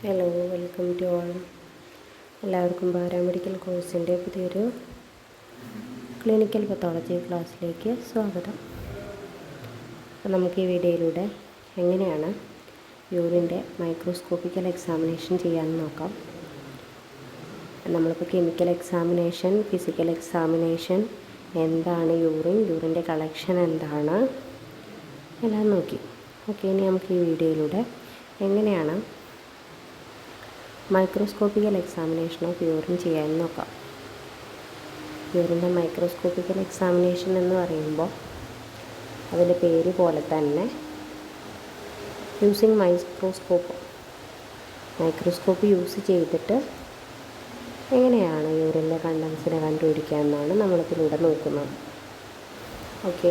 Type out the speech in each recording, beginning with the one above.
Hello, welcome to all. എല്ലാവർക്കും paramedical കോഴ്സിൻ്റെ പുതിയൊരു ക്ലിനിക്കൽ പത്തോളജി ക്ലാസ്സിലേക്ക് സ്വാഗതം. അപ്പോൾ നമുക്ക് ഈ വീഡിയോയിലൂടെ എങ്ങനെയാണ് യൂറിൻ്റെ മൈക്രോസ്കോപ്പിക്കൽ എക്സാമിനേഷൻ ചെയ്യാമെന്ന് നോക്കാം. നമ്മളിപ്പോൾ കെമിക്കൽ എക്സാമിനേഷൻ, ഫിസിക്കൽ എക്സാമിനേഷൻ, എന്താണ് യൂറിൻ്റെ കളക്ഷൻ എന്താണ് എല്ലാം നോക്കി. ഓക്കെ, ഇനി നമുക്ക് ഈ വീഡിയോയിലൂടെ എങ്ങനെയാണ് മൈക്രോസ്കോപ്പിക്കൽ എക്സാമിനേഷൻ ഓഫ് യൂറിൻ ചെയ്യാൻ നോക്കാം. യൂറിൻ്റെ മൈക്രോസ്കോപ്പിക്കൽ എക്സാമിനേഷൻ എന്ന് പറയുമ്പോൾ അതിൻ്റെ പേര് പോലെ തന്നെ യൂസിങ് മൈക്രോസ്കോപ്പ് യൂസ് ചെയ്തിട്ട് എങ്ങനെയാണ് യൂറിൻ്റെ കണ്ടൻസിനെ കണ്ടുപിടിക്കുക എന്നാണ് നമ്മളിതിലൂടെ നോക്കുന്നത്. ഓക്കെ,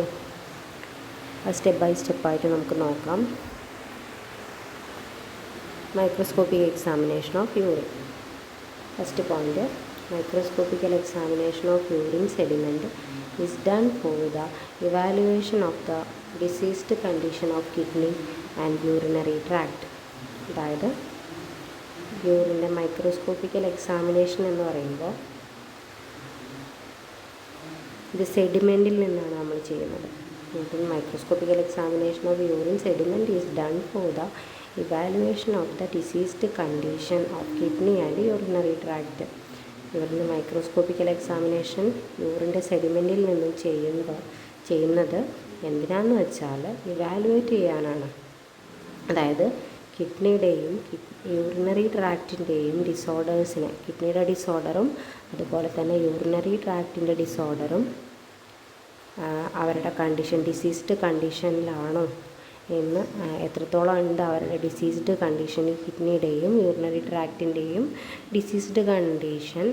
സ്റ്റെപ്പ് ബൈ സ്റ്റെപ്പായിട്ട് നമുക്ക് നോക്കാം. Microscopic examination of urine. First point, microscopical examination of urine sediment is done for the evaluation of the diseased condition of kidney and urinary tract. അതായത് യൂറിൻ്റെ microscopical examination എന്ന് പറയുമ്പോൾ ഇത് സെഡിമെൻറ്റിൽ നിന്നാണ് നമ്മൾ ചെയ്യുന്നത്. Microscopical examination of urine sediment is done for the evaluation of the diseased condition of kidney and urinary tract. യൂറിൻ്റെ microscopical examination യൂറിൻ്റെ സെഡിമെൻറ്റിൽ നിന്നും ചെയ്യുന്നത് എന്തിനാണെന്ന് വെച്ചാൽ ഇവാലുവേറ്റ് ചെയ്യാനാണ്. അതായത് കിഡ്നിയുടെയും യൂറിനറി ട്രാക്റ്റിൻ്റെയും ഡിസോർഡേഴ്സിനെ, കിഡ്നിയുടെ ഡിസോർഡറും അതുപോലെ തന്നെ യൂറിനറി ട്രാക്റ്റിൻ്റെ ഡിസോർഡറും അവരുടെ കണ്ടീഷൻ ഡിസീസ്ഡ് കണ്ടീഷനിലാണോ എന്ന്, എത്രത്തോളം ഉണ്ട് അവരുടെ ഡിസീസ്ഡ് കണ്ടീഷൻ, കിഡ്നിയുടെയും യൂറിനറി ട്രാക്റ്റിൻ്റെയും ഡിസീസ്ഡ് കണ്ടീഷൻ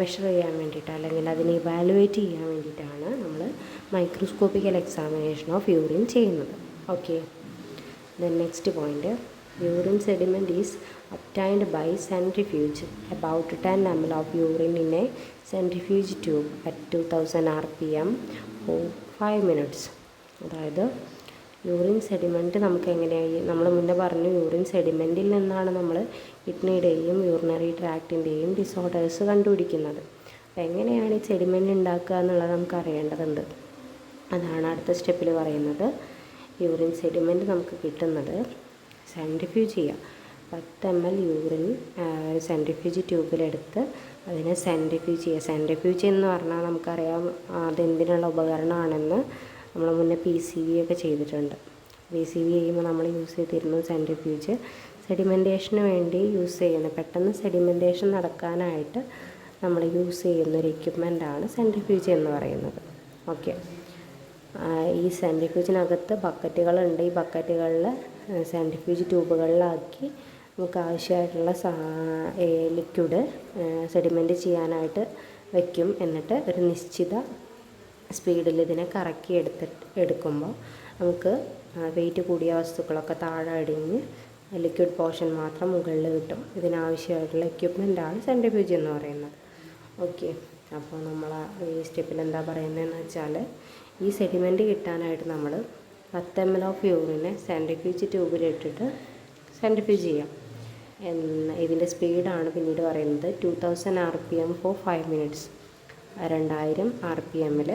മെഷർ ചെയ്യാൻ വേണ്ടിയിട്ട്, അല്ലെങ്കിൽ അതിനെ ഇവാലുവേറ്റ് ചെയ്യാൻ വേണ്ടിയിട്ടാണ് നമ്മൾ മൈക്രോസ്കോപ്പിക്കൽ എക്സാമിനേഷൻ ഓഫ് യൂറിൻ ചെയ്യുന്നത്. Okay, then next point, urine sediment is obtained by centrifuge. About 10 ml of urine in a centrifuge tube at 2000 rpm for 5 minutes. അതായത് യൂറിൻ സെഡിമെൻറ്റ് നമുക്ക് എങ്ങനെയായി, നമ്മൾ മുന്നേ പറഞ്ഞു യൂറിൻ സെഡിമെൻറ്റിൽ നിന്നാണ് നമ്മൾ കിഡ്നിയുടെയും യൂറിനറി ട്രാക്റ്റിൻ്റെയും ഡിസോർഡേഴ്സ് കണ്ടുപിടിക്കുന്നത്. അപ്പോൾ എങ്ങനെയാണ് ഈ സെഡിമെൻറ്റ് ഉണ്ടാക്കുക എന്നുള്ളത് നമുക്ക് അറിയേണ്ടതുണ്ട്. അതാണ് അടുത്ത സ്റ്റെപ്പിൽ പറയുന്നത്. യൂറിൻ സെഡിമെൻറ്റ് നമുക്ക് കിട്ടുന്നത് സെൻട്രിഫ്യൂജ് ചെയ്യുക. 10 ml യൂറിൻ ഒരു സെൻട്രിഫ്യൂജ് ട്യൂബിലെടുത്ത് അതിനെ സെൻട്രിഫ്യൂജ് ചെയ്യുക. സെൻട്രിഫ്യൂജ് എന്ന് പറഞ്ഞാൽ നമുക്കറിയാം അതെന്തിനുള്ള ഉപകരണമാണെന്ന്. നമ്മൾ മുന്നേ PCV ഒക്കെ ചെയ്തിട്ടുണ്ട്. PCV ചെയ്യുമ്പോൾ നമ്മൾ യൂസ് ചെയ്തിരുന്നു സെൻട്രിഫ്യൂജ്. സെഡിമെൻറ്റേഷന് വേണ്ടി യൂസ് ചെയ്യുന്ന, പെട്ടെന്ന് സെഡിമെൻറ്റേഷൻ നടക്കാനായിട്ട് നമ്മൾ യൂസ് ചെയ്യുന്നൊരു എക്യുപ്മെൻ്റാണ് സെൻട്രിഫ്യൂജ് എന്ന് പറയുന്നത്. ഓക്കെ, ഈ സെൻട്രിഫ്യൂജിനകത്ത് ബക്കറ്റുകളുണ്ട്. ഈ ബക്കറ്റുകളിൽ സെൻട്രിഫ്യൂജ് ട്യൂബുകളിലാക്കി നമുക്ക് ആവശ്യമായിട്ടുള്ള ലിക്വിഡ് സെഡിമെൻറ്റ് ചെയ്യാനായിട്ട് വയ്ക്കും. എന്നിട്ട് ഒരു നിശ്ചിത സ്പീഡിൽ ഇതിനെ കറക്കി എടുക്കുമ്പോൾ നമുക്ക് വെയിറ്റ് കൂടിയ വസ്തുക്കളൊക്കെ താഴെ അടിഞ്ഞ് ലിക്വിഡ് പോർഷൻ മാത്രം മുകളിൽ കിട്ടും. ഇതിനാവശ്യമായിട്ടുള്ള എക്യുപ്മെൻ്റാണ് സെൻട്രിഫ്യൂജ് എന്ന് പറയുന്നത്. ഓക്കെ, അപ്പോൾ നമ്മൾ ഈ സ്റ്റെപ്പിൽ എന്താ പറയുന്നതെന്ന് വെച്ചാൽ ഈ സെഡിമെൻറ്റ് കിട്ടാനായിട്ട് നമ്മൾ 10 ml ഓഫ് യൂറിനെ സെൻട്രിഫ്യൂജ് ട്യൂബിലിട്ടിട്ട് സെൻട്രിഫ്യൂജ് ചെയ്യാം. ഇതിൻ്റെ സ്പീഡാണ് പിന്നീട് പറയുന്നത് 2000 rpm for 5 minutes. 2000 rpmൽ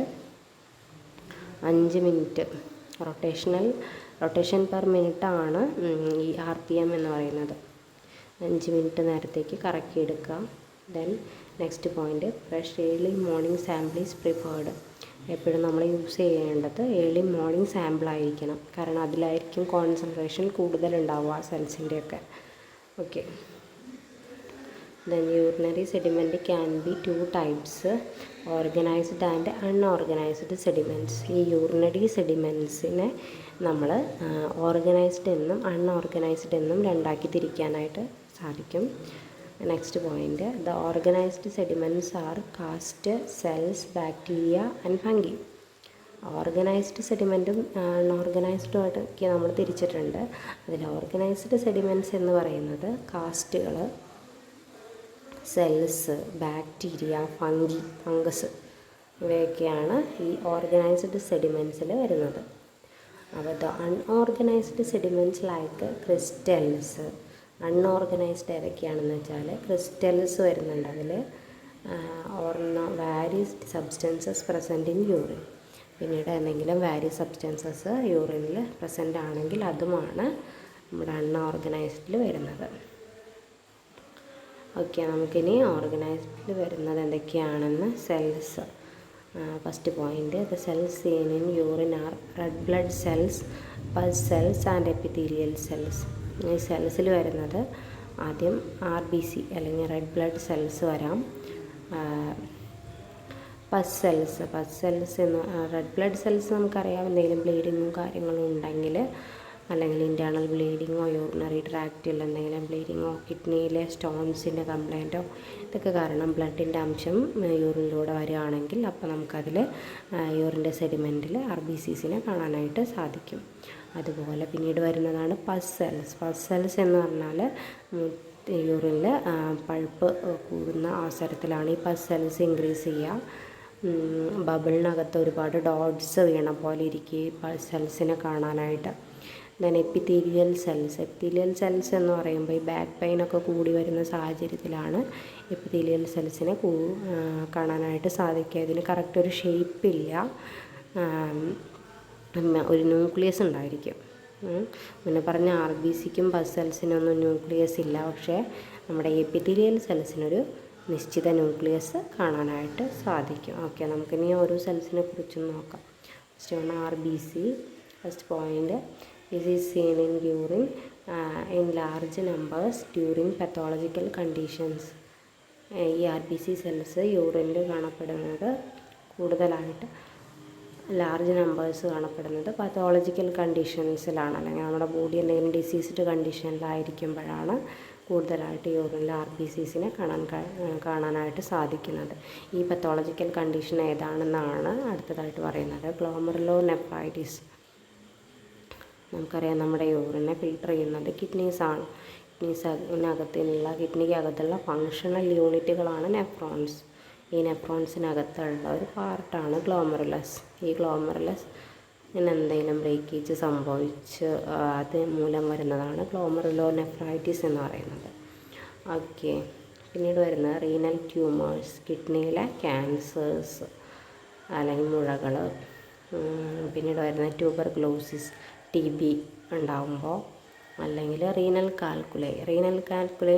5 മിനിറ്റ് റൊട്ടേഷൻ പെർ മിനിറ്റാണ് ഈ RPM എന്ന് പറയുന്നത്. 5 മിനിറ്റ് നേരത്തേക്ക് കറക്കിയെടുക്കാം. Then next point, fresh early morning sample is preferred. എപ്പോഴും നമ്മൾ യൂസ് ചെയ്യേണ്ടത് ഏർലി മോർണിംഗ് സാമ്പിൾ ആയിരിക്കണം. കാരണം അതിലായിരിക്കും കോൺസെൻട്രേഷൻ കൂടുതലുണ്ടാവുക സെൽസിൻ്റെയൊക്കെ. Okay, then urinary sediment can be 2 types, organised and unorganised sediments. ഈ യൂറിനറി സെഡിമെൻറ്റ്സിനെ നമ്മൾ ഓർഗനൈസ്ഡ് എന്നും അൺഓർഗനൈസ്ഡ് എന്നും രണ്ടാക്കി തിരിക്കാനായിട്ട് സാധിക്കും. Next point, the organised sediments are cast, cells, bacteria and fungi. Organised സെഡിമെൻറ്റും അൺഓർഗനൈസ്ഡും ആയിട്ടൊക്കെ നമ്മൾ തിരിച്ചിട്ടുണ്ട്. അതിൽ ഓർഗനൈസ്ഡ് സെഡിമെൻറ്റ്സ് എന്ന് പറയുന്നത് കാസ്റ്റുകൾ, സെൽസ്, ബാക്ടീരിയ, ഫംഗസ് ഇവയൊക്കെയാണ് ഈ ഓർഗനൈസ്ഡ് സെഡിമെൻറ്റ്സിൽ വരുന്നത്. അപ്പോൾ the unorganised sediments like crystals, unorganised ഏതൊക്കെയാണെന്ന് വെച്ചാൽ ക്രിസ്റ്റൽസ് വരുന്നുണ്ട് അതിൽ, various substances present in urine. പിന്നീട് എന്തെങ്കിലും വാരിയസ് സബ്സ്റ്റൻസസ് യൂറിനിൽ പ്രസൻ്റ് ആണെങ്കിൽ അതുമാണ് നമ്മുടെ അൺഓർഗനൈസ്ഡിൽ വരുന്നത്. ഓക്കെ, നമുക്കിനി ഓർഗനൈസ്ഡിൽ വരുന്നത് എന്തൊക്കെയാണെന്ന് cells. First point, the cells seen in urine are red blood cells, pus cells and epithelial cells. ഈ സെൽസിൽ വരുന്നത് ആദ്യം RBC അല്ലെങ്കിൽ റെഡ് ബ്ലഡ് സെൽസ് വരാം. പസ് സെൽസ് എന്ന് റെഡ് ബ്ലഡ് സെൽസ് നമുക്കറിയാം, എന്തെങ്കിലും ബ്ലീഡിങ്ങും കാര്യങ്ങളും ഉണ്ടെങ്കിൽ, അല്ലെങ്കിൽ ഇൻറ്റേർണൽ ബ്ലീഡിങ്ങോ യൂറിനറി ട്രാക്റ്റിൽ എന്തെങ്കിലും ബ്ലീഡിങ്ങോ കിഡ്നിയിലെ സ്റ്റോൺസിൻ്റെ കംപ്ലയിൻറ്റോ ഇതൊക്കെ കാരണം ബ്ലഡിൻ്റെ അംശം യൂറിനിലൂടെ വരികയാണെങ്കിൽ അപ്പോൾ നമുക്കതിൽ യൂറിൻ്റെ സെഡിമെൻറ്റിൽ RBCസിനെ കാണാനായിട്ട് സാധിക്കും. അതുപോലെ പിന്നീട് വരുന്നതാണ് പസ് സെൽസ് എന്ന് പറഞ്ഞാൽ യൂറിനിൽ പഴുപ്പ് കൂടുന്ന അവസരത്തിലാണ് ഈ പസ് സെൽസ് ഇൻക്രീസ് ചെയ്യുക. ബബിളിനകത്ത് ഒരുപാട് ഡോട്ട്സ് വീണ പോലെ ഇരിക്കും ഈ പസ് സെൽസിനെ കാണാനായിട്ട്. ദെൻ എപ്പിത്തീലിയൽ സെൽസ് എന്ന് പറയുമ്പോൾ ഈ ബാക്ക് പെയിനൊക്കെ കൂടി വരുന്ന സാഹചര്യത്തിലാണ് എപ്പിത്തീലിയൽ സെൽസിനെ കാണാനായിട്ട് സാധിക്കുക. ഇതിന് കറക്റ്റ് ഒരു ഷേപ്പില്ല, ഒരു ന്യൂക്ലിയസ് ഉണ്ടായിരിക്കും. പിന്നെ പറഞ്ഞ RBCക്കും പസ് സെൽസിനൊന്നും ന്യൂക്ലിയസ് ഇല്ല, പക്ഷേ നമ്മുടെ എപ്പിത്തീലിയൽ സെൽസിനൊരു നിശ്ചിത ന്യൂക്ലിയസ് കാണാനായിട്ട് സാധിക്കും. ഓക്കെ, നമുക്കിനി ഓരോ സെൽസിനെ കുറിച്ചും നോക്കാം. ഫസ്റ്റ് ആണ് RBC. First point, this is seen in urine in large numbers during pathological conditions. ഈ RBC സെൽസ് യൂറിനിൽ കാണപ്പെടുന്നത് കൂടുതലായിട്ട് ലാർജ് നമ്പേഴ്സ് കാണപ്പെടുന്നത് പത്തോളജിക്കൽ കണ്ടീഷൻസിലാണ്, അല്ലെങ്കിൽ നമ്മുടെ ബോഡി എന്തെങ്കിലും ഡിസീസ്ഡ് കണ്ടീഷനിലായിരിക്കുമ്പോഴാണ് കൂടുതലായിട്ട് യൂറിനിൽ RBCസിനെ കാണാനായിട്ട് സാധിക്കുന്നത്. ഈ പത്തോളജിക്കൽ കണ്ടീഷൻ ഏതാണെന്നാണ് അടുത്തതായിട്ട് പറയുന്നത്. ഗ്ലോമറുലോനെഫ്രൈറ്റിസ്. നമുക്കറിയാം നമ്മുടെ യൂറിനെ ഫിൽട്ടർ ചെയ്യുന്നത് കിഡ്നീസാണ്. കിഡ്നിക്കകത്തുള്ള ഫങ്ഷണൽ യൂണിറ്റുകളാണ് നെഫ്രോൺസ്. ഈ നെഫ്രോൺസിനകത്തുള്ള ഒരു പാർട്ടാണ് ഗ്ലോമറുലസ്. ഈ ഗ്ലോമറുലസ് എന്തെങ്കിലും ബ്രേക്കേജ് സംഭവിച്ച് അത് മൂലം വരുന്നതാണ് ഗ്ലോമറുലോനെഫ്രൈറ്റിസ് എന്ന് പറയുന്നത്. ഓക്കെ, പിന്നീട് വരുന്നത് റീനൽ ട്യൂമേഴ്സ്, കിഡ്നിയിലെ ക്യാൻസേഴ്സ് അല്ലെങ്കിൽ മുഴകൾ. പിന്നീട് വരുന്നത് ട്യൂബർക്ലോസിസ്, TB ഉണ്ടാകുമ്പോൾ, അല്ലെങ്കിൽ റീനൽ കാൽക്കുലൈ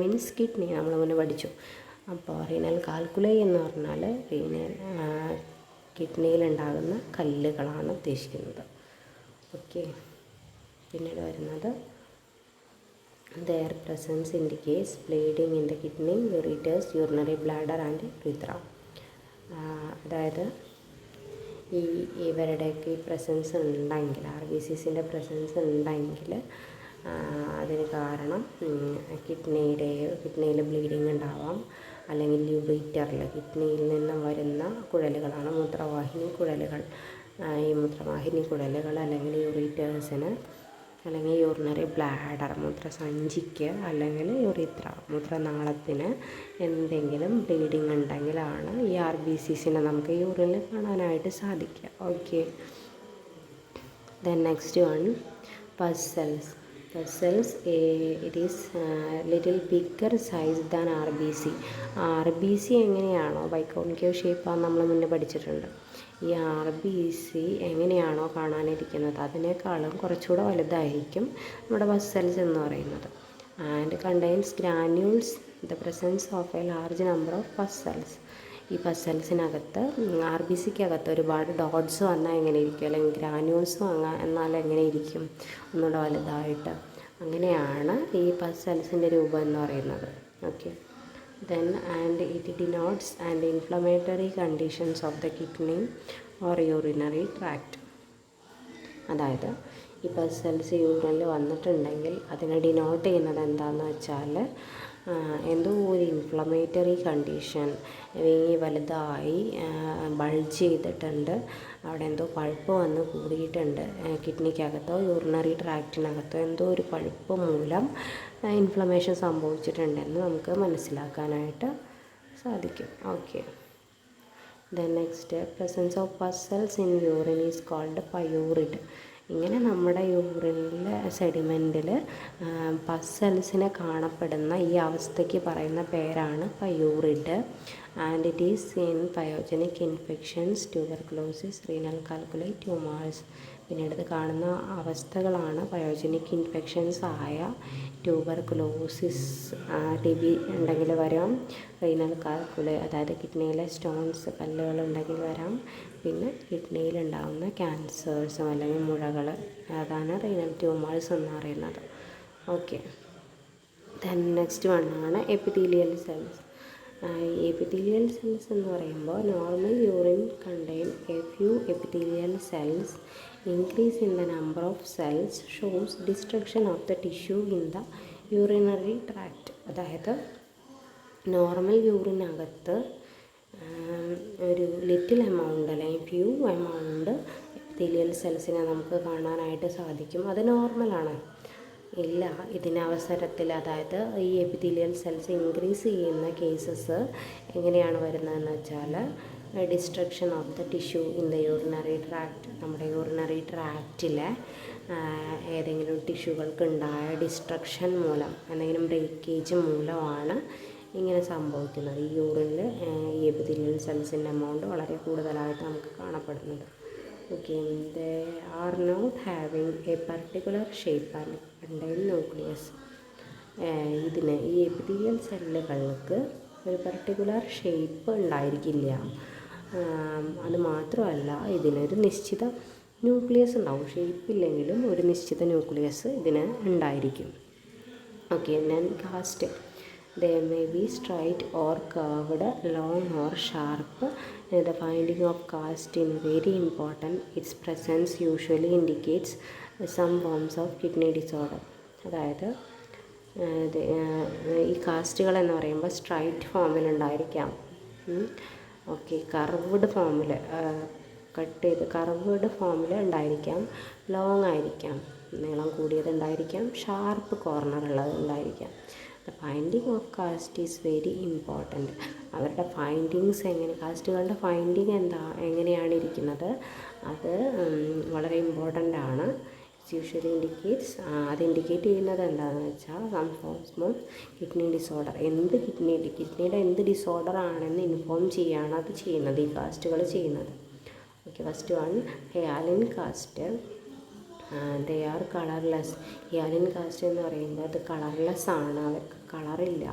മീൻസ് കിഡ്നി, നമ്മൾ മുന്നേ പഠിച്ചു. അപ്പോൾ റീനൽ കാൽക്കുലൈ എന്ന് പറഞ്ഞാൽ കിഡ്നിയിലുണ്ടാകുന്ന കല്ലുകളാണ് ഉദ്ദേശിക്കുന്നത്. ഓക്കെ, പിന്നീട് വരുന്നത് their presence indicates bleeding in the kidney, ureters, urinary bladder and urethra. അതായത് ഇവരുടെയൊക്കെ ഈ പ്രസൻസ് ഉണ്ടെങ്കിൽ, RBCസിൻ്റെ പ്രസൻസ് ഉണ്ടെങ്കിൽ അതിന് കാരണം കിഡ്നിയിൽ ബ്ലീഡിങ് ഉണ്ടാവാം, അല്ലെങ്കിൽ യൂറിറ്ററിൽ കിഡ്നിയിൽ നിന്ന് വരുന്ന കുഴലുകളാണ് മൂത്രവാഹിനി കുഴലുകൾ. ഈ മൂത്രവാഹിനി കുഴലുകൾ അല്ലെങ്കിൽ യൂറിറ്റേഴ്സിന്, അല്ലെങ്കിൽ യൂറിനറി ബ്ലാഡർ മൂത്രസഞ്ചിക്ക്, അല്ലെങ്കിൽ യൂറിത്ര മൂത്രനാളത്തിന് എന്തെങ്കിലും ബ്ലീഡിങ് ഉണ്ടെങ്കിലാണ് ഈ RBCസിനെ നമുക്ക് യൂറിനിൽ കാണാനായിട്ട് സാധിക്കുക. Okay, then next one pus cells. it is little bigger size than RBC എങ്ങനെയാണോ ബൈക്കോൺകേവ് ഷേപ്പാന്ന് നമ്മൾ മുന്നേ പഠിച്ചിട്ടുണ്ട്. ഈ RBC എങ്ങനെയാണോ കാണാനിരിക്കുന്നത് അതിനേക്കാളും കുറച്ചുകൂടെ വലുതായിരിക്കും നമ്മുടെ പസ് സെൽസ് എന്ന് പറയുന്നത്. And contains granules, the presence of a large number of pus cells. ഈ പസ് സെൽസിനകത്ത് RBCക്കകത്ത് ഒരുപാട് ഡോട്ട്സ് വന്നാൽ എങ്ങനെ ഇരിക്കും, അല്ലെങ്കിൽ ഗ്രാന്യൂൾസ് എന്നാൽ എങ്ങനെ ഇരിക്കും ഒന്നുകൂടെ വലുതായിട്ട്. അങ്ങനെയാണ് ഈ പസ് സെൽസിൻ്റെ രൂപം എന്ന് പറയുന്നത്. Okay, then and it denotes and inflammatory conditions of the kidney or urinary tract. അതായത് ഈ പസ് സെൽസ് യൂറിനിൽ വന്നിട്ടുണ്ടെങ്കിൽ അതിനെ ഡിനോട്ട് ചെയ്യുന്നത് എന്താണെന്ന് വെച്ചാൽ എന്തോ ഒരു ഇൻഫ്ലമേറ്ററി കണ്ടീഷൻ, വീങ്ങി വലുതായി ബൾജ് ചെയ്തിട്ടുണ്ട്, അവിടെ എന്തോ പഴുപ്പ് വന്ന് കൂടിയിട്ടുണ്ട്, കിഡ്നിക്കകത്തോ യൂറിനറി ട്രാക്റ്റിനകത്തോ എന്തോ ഒരു പഴുപ്പ് മൂലം ഇൻഫ്ലമേഷൻ സംഭവിച്ചിട്ടുണ്ടെന്ന് നമുക്ക് മനസ്സിലാക്കാനായിട്ട് സാധിക്കും. Okay, then next, presence of pus cells in urine is called pyuria. ഇങ്ങനെ നമ്മുടെ യൂറിനിലെ സെഡിമെൻറ്റിൽ പസ് സെൽസിനെ കാണപ്പെടുന്ന ഈ അവസ്ഥയ്ക്ക് പറയുന്ന പേരാണ് pyuria. And it is in pyogenic infections, tuberculosis, renal calculi, tumours. പിന്നീട് കാണുന്ന അവസ്ഥകളാണ് പയോജനിക് ഇൻഫെക്ഷൻസ് ആയ ട്യൂബർക്ലോസിസ്, ടി ബി ഉണ്ടെങ്കിൽ വരാം, റീനൽ കാൽക്കുലൈ അതായത് കിഡ്നിയിലെ സ്റ്റോൺസ് കല്ലുകൾ ഉണ്ടെങ്കിൽ വരാം, പിന്നെ കിഡ്നിയിലുണ്ടാകുന്ന ക്യാൻസേഴ്സും അല്ലെങ്കിൽ മുഴകൾ, അതാണ് റീനൽ ട്യൂമേഴ്സ് എന്ന് പറയുന്നത്. ഓക്കെ, ദെൻ നെക്സ്റ്റ് വണ്ണാണ് എപ്പിത്തീലിയൽ സെൽസ്. എപ്പിത്തീലിയൽ സെൽസ് എന്ന് പറയുമ്പോൾ normal urine contain a few epithelial cells. Increase in the number of cells shows destruction of the tissue in the urinary tract. അതായത് നോർമൽ യൂറിനകത്ത് ഒരു little amount അല്ലെങ്കിൽ few amount epithelial സെൽസിനെ നമുക്ക് കാണാനായിട്ട് സാധിക്കും. അത് നോർമലാണ്. ഇല്ല, ഇതിനവസരത്തിൽ അതായത് ഈ എപ്പിത്തീലിയൽ സെൽസ് ഇൻക്രീസ് ചെയ്യുന്ന കേസസ് എങ്ങനെയാണ് വരുന്നതെന്ന് വെച്ചാൽ destruction of the tissue in the urinary tract. നമ്മുടെ യൂറിനറി ട്രാക്റ്റിലെ ഏതെങ്കിലും ടിഷ്യൂകൾക്ക് ഉണ്ടായ ഡിസ്ട്രക്ഷൻ മൂലം, എന്തെങ്കിലും ബ്രേക്കേജ് മൂലമാണ് ഇങ്ങനെ സംഭവിക്കുന്നത്. ഈ യൂറിനിൽ ഈ എപ്പിത്തീലിയൽ സെൽസിൻ്റെ എമൗണ്ട് വളരെ കൂടുതലായിട്ട് നമുക്ക് കാണപ്പെടുന്നത്. Okay, they are not having a particular shape and contain nucleus. ഇതിന് ഈ എപ്പിത്തീലിയൽ സെല്ലുകൾക്ക് ഒരു പർട്ടിക്കുലർ ഷേപ്പ് ഉണ്ടായിരിക്കില്ല. അത് മാത്രമല്ല, ഇതിനൊരു നിശ്ചിത ന്യൂക്ലിയസ് ഉണ്ടാവും. ഷേപ്പില്ലെങ്കിലും ഒരു നിശ്ചിത ന്യൂക്ലിയസ് ഇതിന് ഉണ്ടായിരിക്കും. Okay, then cast. They may be straight or curved, long or sharp. The finding of cast is very important. Its presence usually indicates some forms of kidney disorder. അതായത് ഈ കാസ്റ്റുകൾ എന്ന് പറയുമ്പോൾ സ്ട്രൈറ്റ് ഫോമിലുണ്ടായിരിക്കാം. ഓക്കെ, കർവ്ഡ് ഫോമിൽ cut ചെയ്ത് curved ഫോമിൽ ഉണ്ടായിരിക്കാം, long ആയിരിക്കാം, നീളം കൂടിയത് ഉണ്ടായിരിക്കാം, ഷാർപ്പ് കോർണർ ഉള്ളത് ഉണ്ടായിരിക്കാം. The finding of caste is very important. അവരുടെ ഫൈൻഡിങ്സ് കാസ്റ്റുകളുടെ ഫൈൻഡിങ് എങ്ങനെയാണ് ഇരിക്കുന്നത്, അത് വളരെ ഇമ്പോർട്ടൻ്റ് ആണ്. യൂഷ്വലി ഇൻഡിക്കേറ്റ്സ്, അത് ഇൻഡിക്കേറ്റ് ചെയ്യുന്നത് എന്താണെന്ന് വെച്ചാൽ some forms of kidney disorder. കിഡ്നിയുടെ എന്ത് ഡിസോർഡർ ആണെന്ന് ഇൻഫോം ചെയ്യുകയാണ് അത് ചെയ്യുന്നത്, ഈ കാസ്റ്റുകൾ ചെയ്യുന്നത്. Okay, first one hyaline cast. They are colourless. Hyaline cast എന്ന് പറയുമ്പോൾ അത് കളർലെസ് ആണ്, അവർക്ക് കളറില്ല,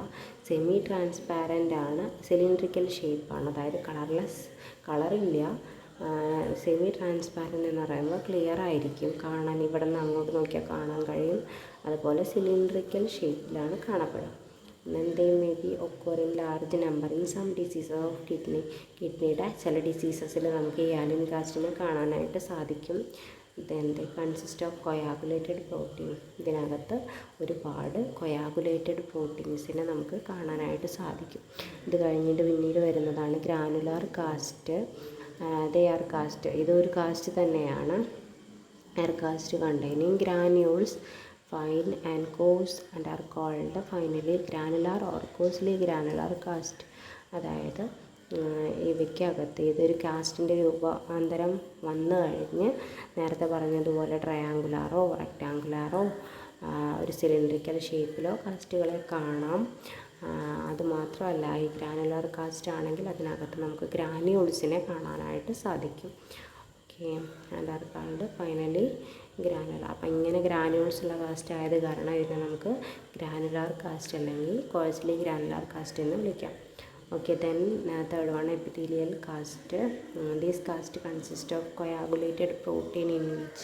സെമി ട്രാൻസ്പാരൻ്റ് ആണ്, സിലിണ്ട്രിക്കൽ ഷേപ്പാണ്. അതായത് കളറില്ല, സെമി ട്രാൻസ്പാരൻ്റ് എന്ന് പറയുമ്പോൾ ക്ലിയർ ആയിരിക്കും, കാണാൻ ഇവിടെ നിന്ന് അങ്ങോട്ട് നോക്കിയാൽ കാണാൻ കഴിയും. അതുപോലെ സിലിണ്ട്രിക്കൽ ഷേപ്പിലാണ് കാണപ്പെടുക. then they may be occur in large number in some diseases of കിഡ്നിയുടെ ചില ഡിസീസസിൽ നമുക്ക് ഈ ഹ്യാലിൻ കാസ്റ്റിനെ കാണാനായിട്ട് സാധിക്കും. then they consist of coagulated protein. ഇതിനകത്ത് ഒരുപാട് കൊയാഗുലേറ്റഡ് പ്രോട്ടീൻസിനെ നമുക്ക് കാണാനായിട്ട് സാധിക്കും. ഇത് കഴിഞ്ഞിട്ട് പിന്നീട് വരുന്നതാണ് granular cast. They are cast, ഇതൊരു കാസ്റ്റ് തന്നെയാണ്. Are cast containing granules fine and coarse and are called finally granular or coarsely granular cast. അതായത് ഇവയ്ക്കകത്ത് ഇതൊരു കാസ്റ്റിൻ്റെ രൂപാന്തരം വന്നു കഴിഞ്ഞ് നേരത്തെ പറഞ്ഞതുപോലെ ട്രയാങ്കുലാറോ റെക്റ്റാങ്കുലാറോ ഒരു സിലിണ്ട്രിക്കൽ ഷേപ്പിലോ കാസ്റ്റുകളെ കാണാം. അതുമാത്രമല്ല, ഈ ഗ്രാനുലാർ കാസ്റ്റ് ആണെങ്കിൽ അതിനകത്ത് നമുക്ക് ഗ്രാന്യൂൾസിനെ കാണാനായിട്ട് സാധിക്കും. Okay, and are called finally granular. അപ്പം ഇങ്ങനെ ഗ്രാനുൾസ് ഉള്ള കാസ്റ്റ് ആയത് കാരണം ഇതിനെ നമുക്ക് ഗ്രാനുലാർ കാസ്റ്റ് അല്ലെങ്കിൽ കോഴ്സ്ലി ഗ്രാനുലാർ കാസ്റ്റ് എന്ന് വിളിക്കാം. Okay, then third one epithelial cast. These cast consist of coagulated protein in which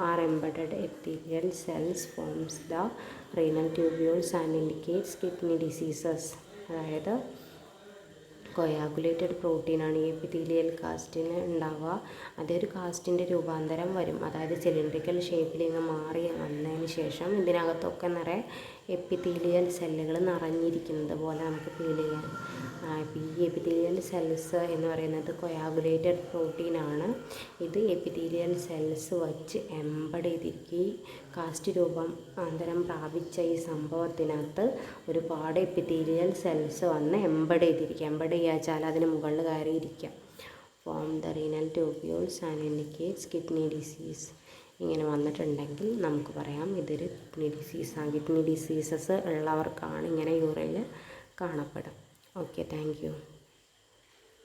are embedded epithelial cells forms the renal tubules and indicates kidney diseases. അതായത് coagulated പ്രോട്ടീനാണ് ഈ epithelial കാസ്റ്റിന് ഉണ്ടാവുക. അതൊരു കാസ്റ്റിൻ്റെ രൂപാന്തരം വരും, അതായത് സിലിണ്ട്രിക്കൽ ഷേപ്പിൽ നിന്ന് മാറി വന്നതിന് ശേഷം ഇതിനകത്തൊക്കെ നിറയെ എപ്പിത്തീലിയൽ സെല്ലുകൾ നിറഞ്ഞിരിക്കുന്നത് പോലെ നമുക്ക് ഫീൽ ചെയ്യാം. ഈ എപ്പിത്തീലിയൽ സെൽസ് എന്ന് പറയുന്നത് കൊയാഗുലേറ്റഡ് പ്രോട്ടീനാണ്. ഇത് എപ്പിത്തീലിയൽ സെൽസ് വച്ച് എംബഡ് ചെയ്തിരിക്കും. ഈ കാസ്റ്റ് രൂപാന്തരം പ്രാപിച്ച ഈ സംഭവത്തിനകത്ത് ഒരുപാട് എപ്പിത്തീലിയൽ സെൽസ് വന്ന് എംബഡ് ചെയ്തിരിക്കുക. എംബഡ് ചെയ്യുക വെച്ചാൽ അതിന് മുകളിൽ കയറിയിരിക്കുക. Form the renal tubules and indicates kidney disease. ഇങ്ങനെ വന്നിട്ടുണ്ടെങ്കിൽ നമുക്ക് പറയാം ഇതൊരു കിഡ്നി ഡിസീസാണ്. കിഡ്നി ഡിസീസസ് ഉള്ളവർക്കാണ് ഇങ്ങനെ യൂറിനിൽ കാണപ്പെടും. Okay, thank U.